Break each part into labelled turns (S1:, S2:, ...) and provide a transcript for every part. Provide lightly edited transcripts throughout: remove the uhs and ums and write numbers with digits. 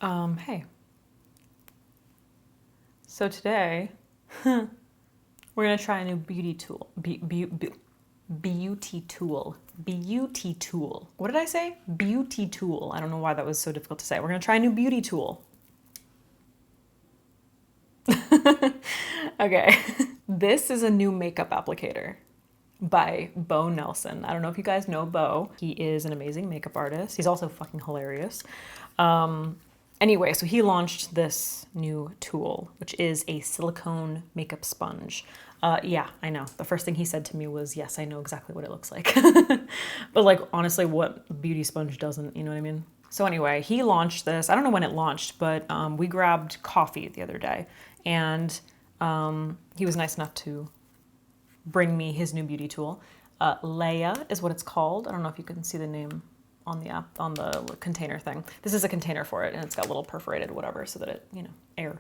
S1: Hey. So today, we're gonna try a new beauty tool. Beauty tool. Beauty tool. What did I say? Beauty tool. I don't know why that was so difficult to say. We're gonna try a new beauty tool. Okay. This is a new makeup applicator by Beau Nelson. I don't know if you guys know Beau. He is an amazing makeup artist. He's also fucking hilarious. Anyway, so he launched this new tool, which is a silicone makeup sponge. Yeah, I know. The first thing he said to me was, yes, I know exactly what it looks like. But like, honestly, what beauty sponge doesn't, you know what I mean? So anyway, he launched this. I don't know when it launched, but we grabbed coffee the other day, and he was nice enough to bring me his new beauty tool. Leia is what it's called. I don't know if you can see the name on the app, on the container thing. This is a container for it, and it's got little perforated whatever so that it, air.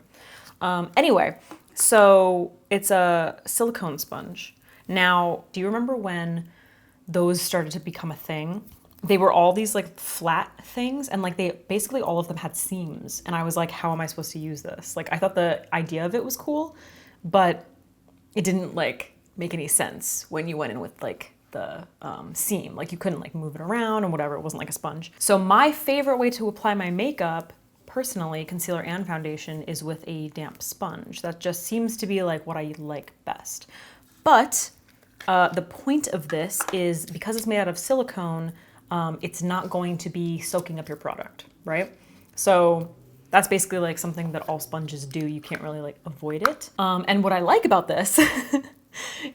S1: Anyway, so it's a silicone sponge. Now, do you remember when those started to become a thing? They were all these like flat things, and like they basically all of them had seams. And I was like, how am I supposed to use this? Like, I thought the idea of it was cool, but it didn't like make any sense when you went in with like the seam. Like you couldn't like move it around and whatever. It wasn't like a sponge. So my favorite way to apply my makeup, personally, concealer and foundation, is with a damp sponge. That just seems to be like what I like best. But the point of this is because it's made out of silicone, it's not going to be soaking up your product, right? So that's basically like something that all sponges do. You can't really like avoid it. And what I like about this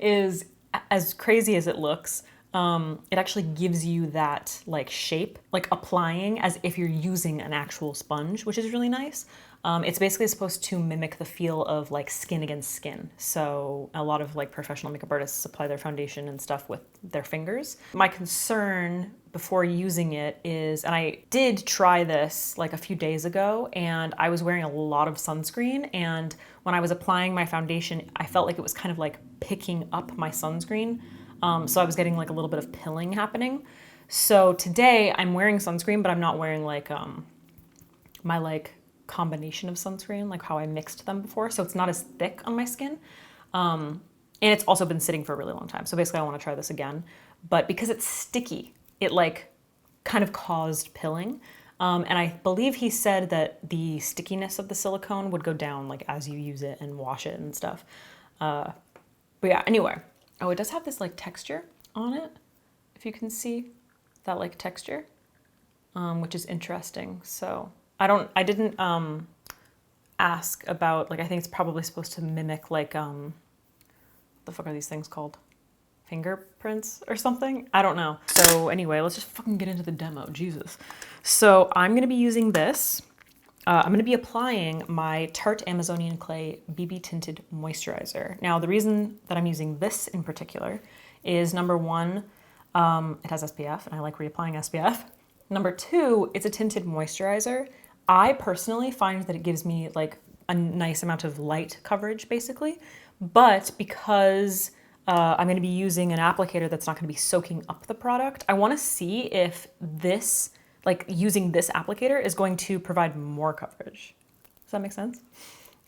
S1: is, as crazy as it looks, it actually gives you that like shape, like applying as if you're using an actual sponge, which is really nice. It's basically supposed to mimic the feel of like skin against skin. So a lot of like professional makeup artists apply their foundation and stuff with their fingers. My concern before using it is, and I did try this like a few days ago, and I was wearing a lot of sunscreen, and when I was applying my foundation, I felt like it was kind of like picking up my sunscreen. So I was getting like a little bit of pilling happening. So today I'm wearing sunscreen, but I'm not wearing like my like combination of sunscreen, like how I mixed them before. So it's not as thick on my skin. And it's also been sitting for a really long time. So basically I want to try this again, but because it's sticky, it like kind of caused pilling. And I believe he said that the stickiness of the silicone would go down like as you use it and wash it and stuff. But yeah, anyway. Oh, it does have this like texture on it, if you can see that like texture, which is interesting. So I didn't ask about, like, I think it's probably supposed to mimic like, what the fuck are these things called? Fingerprints or something? I don't know. So anyway, let's just fucking get into the demo, Jesus. So I'm gonna be using this. I'm going to be applying my Tarte Amazonian Clay BB Tinted Moisturizer. Now, the reason that I'm using this in particular is, number one, it has SPF, and I like reapplying SPF. Number two, it's a tinted moisturizer. I personally find that it gives me like a nice amount of light coverage, basically. But because I'm going to be using an applicator that's not going to be soaking up the product, I want to see if this, like using this applicator, is going to provide more coverage. Does that make sense?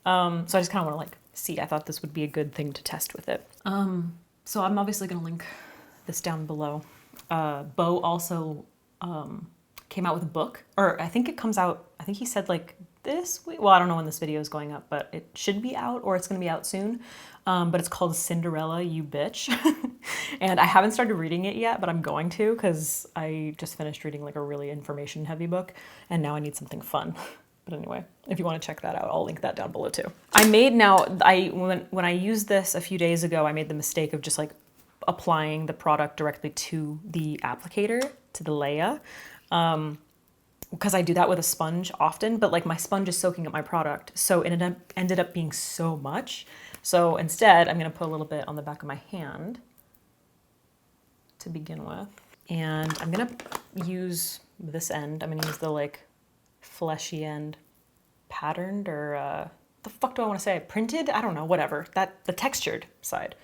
S1: So I just kind of want to like see. I thought this would be a good thing to test with it. So I'm obviously going to link this down below. Beau also came out with a book, or I think it comes out, I think he said like this week. Well, I don't know when this video is going up, but it should be out, or it's going to be out soon. But it's called Cinderella, You Bitch. And I haven't started reading it yet, but I'm going to, because I just finished reading like a really information heavy book, and now I need something fun. But anyway, if you want to check that out, I'll link that down below too. When I used this a few days ago, I made the mistake of just like applying the product directly to the applicator, to the Leia. Because I do that with a sponge often, but like my sponge is soaking up my product. So it ended up being so much. So instead, I'm gonna put a little bit on the back of my hand to begin with. And I'm gonna use this end. I'm gonna use the like fleshy end, patterned, or the fuck do I wanna say? Printed? I don't know, whatever. The textured side.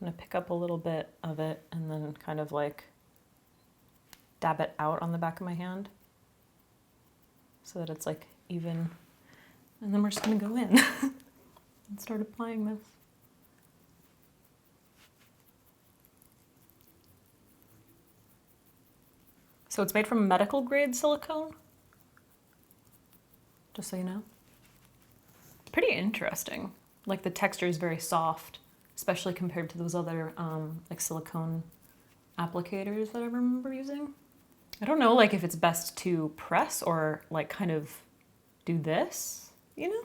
S1: I'm gonna pick up a little bit of it and then kind of like dab it out on the back of my hand, so that it's like even. And then we're just gonna go in and start applying this. So it's made from medical grade silicone, just so you know. Pretty interesting. Like the texture is very soft, especially compared to those other like silicone applicators that I remember using. I don't know like if it's best to press or like kind of do this, you know?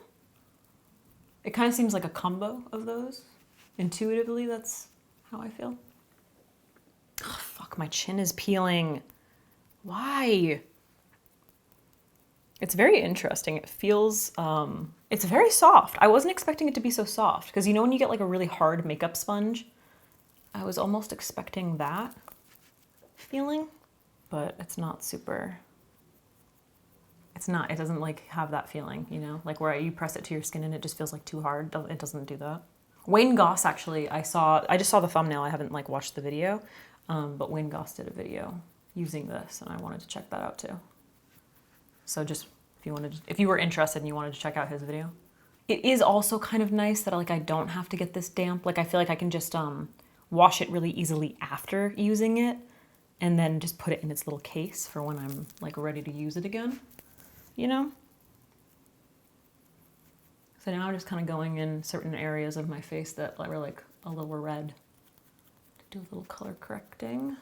S1: It kind of seems like a combo of those. Intuitively, that's how I feel. Oh, fuck, my chin is peeling. Why? It's very interesting. It feels, it's very soft. I wasn't expecting it to be so soft because you know when you get like a really hard makeup sponge? I was almost expecting that feeling, but it's not super, it doesn't like have that feeling, you know? Like where you press it to your skin and it just feels like too hard. It doesn't do that. Wayne Goss actually, I just saw the thumbnail. I haven't like watched the video, but Wayne Goss did a video using this and I wanted to check that out too. So just if you were interested and you wanted to check out his video. It is also kind of nice that like I don't have to get this damp. Like I feel like I can just wash it really easily after using it and then just put it in its little case for when I'm like ready to use it again, you know? So now I'm just kind of going in certain areas of my face that are like a little red to do a little color correcting.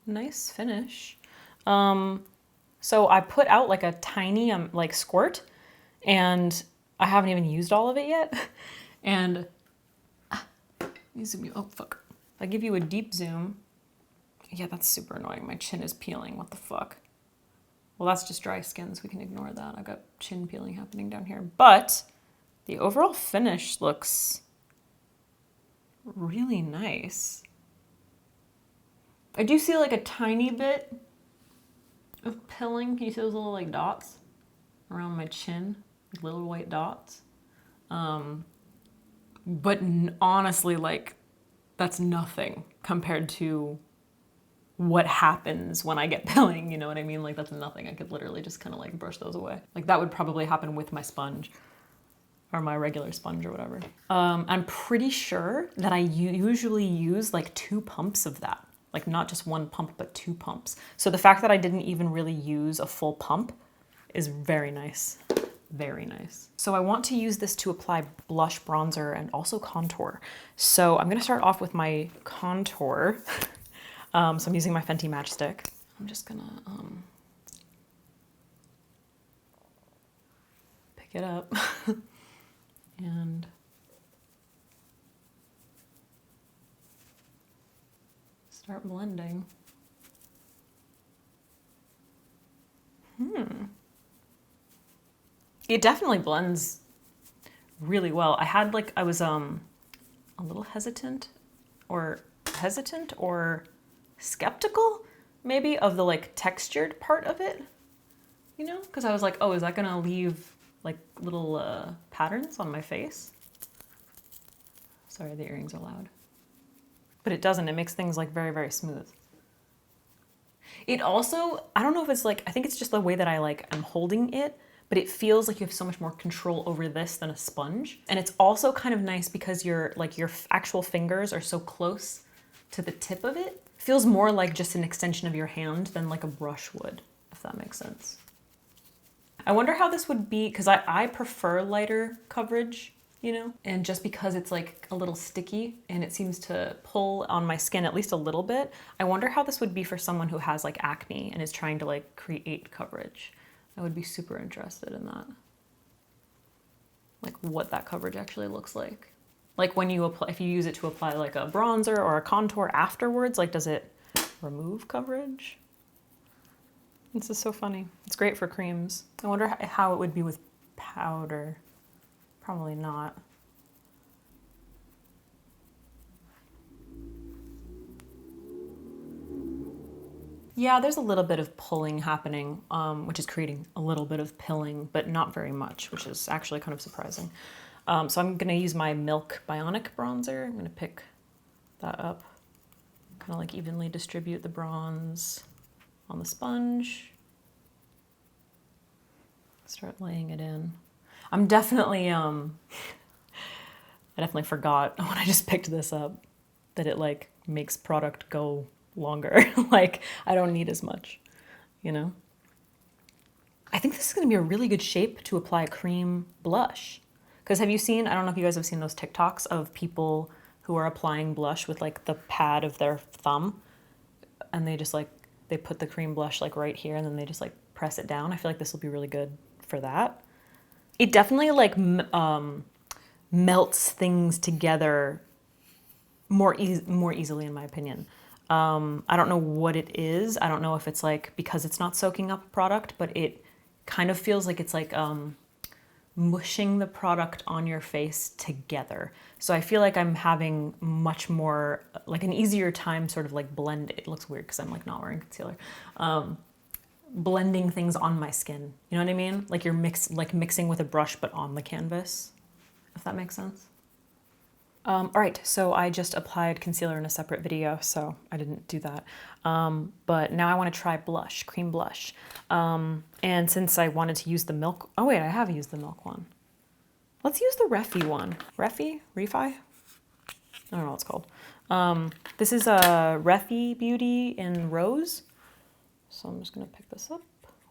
S1: Nice finish. So I put out like a tiny like squirt and I haven't even used all of it yet. And let me zoom you. Oh, fuck. If I give you a deep zoom. Yeah, that's super annoying. My chin is peeling. What the fuck? Well, that's just dry skin, so we can ignore that. I've got chin peeling happening down here. But the overall finish looks really nice. I do see like a tiny bit of pilling. Can you see those little like dots around my chin? Like little white dots. But honestly, like that's nothing compared to what happens when I get pilling, you know what I mean? Like that's nothing. I could literally just kind of like brush those away. Like that would probably happen with my sponge or my regular sponge or whatever. I'm pretty sure that I usually use like 2 pumps of that. Like not just 1 pump, but 2 pumps. So the fact that I didn't even really use a full pump is very nice. Very nice. So I want to use this to apply blush, bronzer, and also contour. So I'm gonna start off with my contour. So I'm using my Fenty Matchstick. I'm just gonna pick it up and start blending. It definitely blends really well. I was a little hesitant or skeptical maybe of the like textured part of it, you know? Because I was like, oh, is that gonna leave like little patterns on my face? Sorry, the earrings are loud. But it doesn't, it makes things like very, very smooth. It also, I don't know if it's like, I think it's just the way that I'm holding it, but it feels like you have so much more control over this than a sponge. And it's also kind of nice because your actual fingers are so close to the tip of it. Feels more like just an extension of your hand than like a brush would, if that makes sense. I wonder how this would be, because I prefer lighter coverage, you know? And just because it's like a little sticky and it seems to pull on my skin at least a little bit, I wonder how this would be for someone who has like acne and is trying to like create coverage. I would be super interested in that. Like what that coverage actually looks like. Like when you apply, if you use it to apply like a bronzer or a contour afterwards, like does it remove coverage? This is so funny. It's great for creams. I wonder how it would be with powder. Probably not. Yeah, there's a little bit of pulling happening, which is creating a little bit of pilling, but not very much, which is actually kind of surprising. So I'm gonna use my Milk Bionic bronzer. I'm gonna pick that up, kind of like evenly distribute the bronze on the sponge. Start laying it in. I'm definitely, I definitely forgot when I just picked this up that it like makes product go longer. Like I don't need as much, you know? I think this is gonna be a really good shape to apply a cream blush. Because have you seen, I don't know if you guys have seen those TikToks of people who are applying blush with like the pad of their thumb and they just like, they put the cream blush like right here and then they just like press it down. I feel like this will be really good for that. It definitely like melts things together more easily in my opinion. I don't know what it is. I don't know if it's like because it's not soaking up product, but it kind of feels like it's like mushing the product on your face together. So I feel like I'm having much more, like an easier time sort of like blend. It looks weird because I'm like not wearing concealer. Blending things on my skin. You know what I mean? Like you're mixing with a brush, but on the canvas, if that makes sense. All right, so I just applied concealer in a separate video, so I didn't do that. But now I want to try blush, cream blush. And since I wanted to use the milk, oh wait, I have used the milk one. Let's use the Refi one. Refi? I don't know what it's called. This is a Refi Beauty in Rose. So I'm just gonna pick this up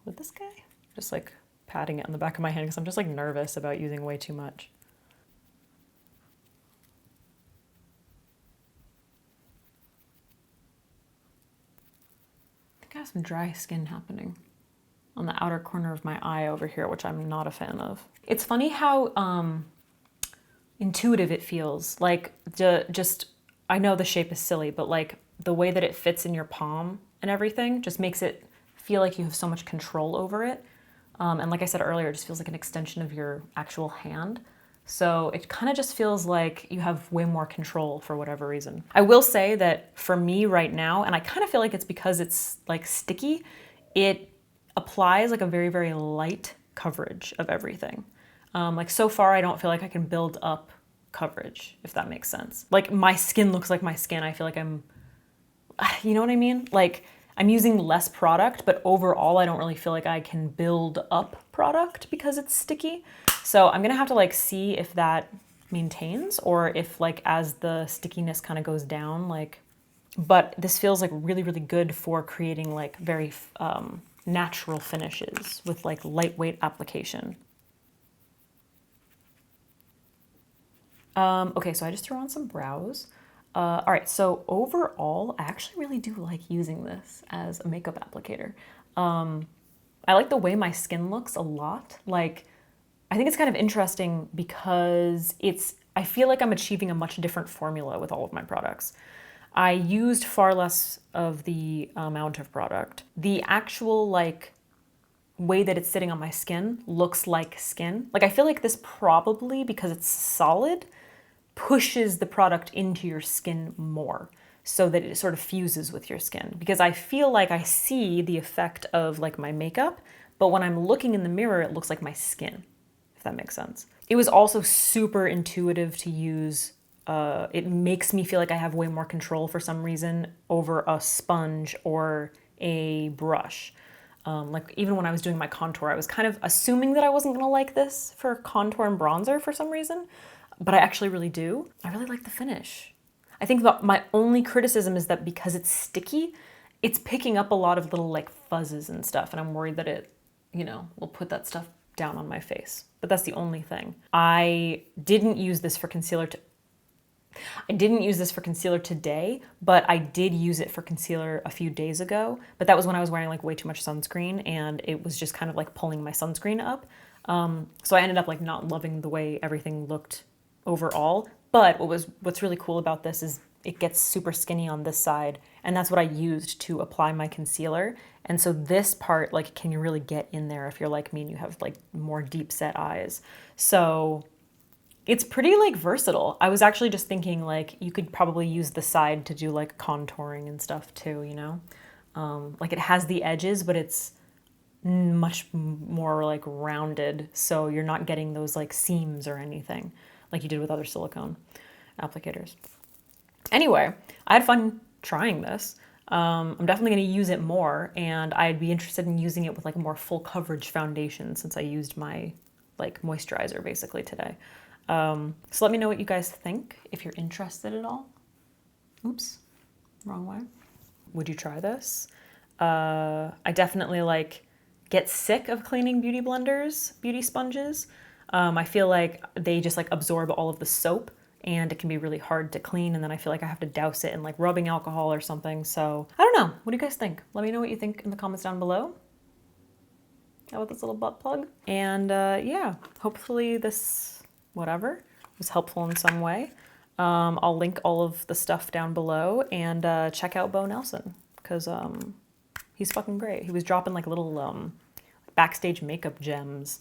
S1: with this guy. Just like patting it on the back of my hand because I'm just like nervous about using way too much. I have some dry skin happening on the outer corner of my eye over here, which I'm not a fan of. It's funny how intuitive it feels. Like just, I know the shape is silly, but like the way that it fits in your palm and everything just makes it feel like you have so much control over it. And like I said earlier, it just feels like an extension of your actual hand. So it kind of just feels like you have way more control for whatever reason. I will say that for me right now, and I kind of feel like it's because it's like sticky, it applies like a very, very light coverage of everything. Like so far, I don't feel like I can build up coverage, if that makes sense. Like my skin looks like my skin. I feel like you know what I mean? Like I'm using less product, but overall I don't really feel like I can build up product because it's sticky. So I'm gonna have to like see if that maintains or if like as the stickiness kind of goes down, like, but this feels like really, really good for creating like very natural finishes with like lightweight application. Okay, so I just threw on some brows. All right, so overall, I actually really do like using this as a makeup applicator. I like the way my skin looks a lot. Like, I think it's kind of interesting because I feel like I'm achieving a much different formula with all of my products. I used far less of the amount of product. The actual like way that it's sitting on my skin looks like skin. Like I feel like this probably, because it's solid, pushes the product into your skin more so that it sort of fuses with your skin. Because I feel like I see the effect of like my makeup, but when I'm looking in the mirror, it looks like my skin, if that makes sense. It was also super intuitive to use. It makes me feel like I have way more control for some reason over a sponge or a brush. Like even when I was doing my contour, I was kind of assuming that I wasn't gonna like this for contour and bronzer for some reason, but I actually really do. I really like the finish. I think that my only criticism is that because it's sticky, it's picking up a lot of little like fuzzes and stuff, and I'm worried that it, you know, will put that stuff down on my face. But that's the only thing. I didn't use this for concealer today, but I did use it for concealer a few days ago. But that was when I was wearing like way too much sunscreen and it was just kind of like pulling my sunscreen up. So I ended up like not loving the way everything looked overall. But what's really cool about this is it gets super skinny on this side, and that's what I used to apply my concealer. And so this part, like, can you really get in there if you're like me and you have like more deep set eyes? So it's pretty like versatile. I was actually just thinking like you could probably use the side to do like contouring and stuff too, you know? Like it has the edges, but it's much more like rounded. So you're not getting those like seams or anything like you did with other silicone applicators. Anyway, I had fun trying this. I'm definitely going to use it more, and I'd be interested in using it with like a more full coverage foundation since I used my like moisturizer basically today. So let me know what you guys think if you're interested at all. Oops, wrong way. Would you try this? I definitely like get sick of cleaning beauty blenders, beauty sponges. I feel like they just like absorb all of the soap and it can be really hard to clean, and then I feel like I have to douse it in like rubbing alcohol or something. So I don't know. What do you guys think? Let me know what you think in the comments down below. How about this little butt plug? And yeah, hopefully this whatever was helpful in some way. I'll link all of the stuff down below, and check out Beau Nelson because he's fucking great. He was dropping like little backstage makeup gems.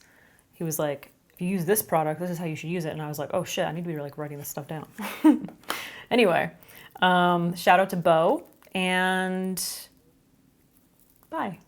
S1: He was like, if you use this product, this is how you should use it. And I was like, oh shit, I need to be like writing this stuff down. Anyway, shout out to Beau, and bye.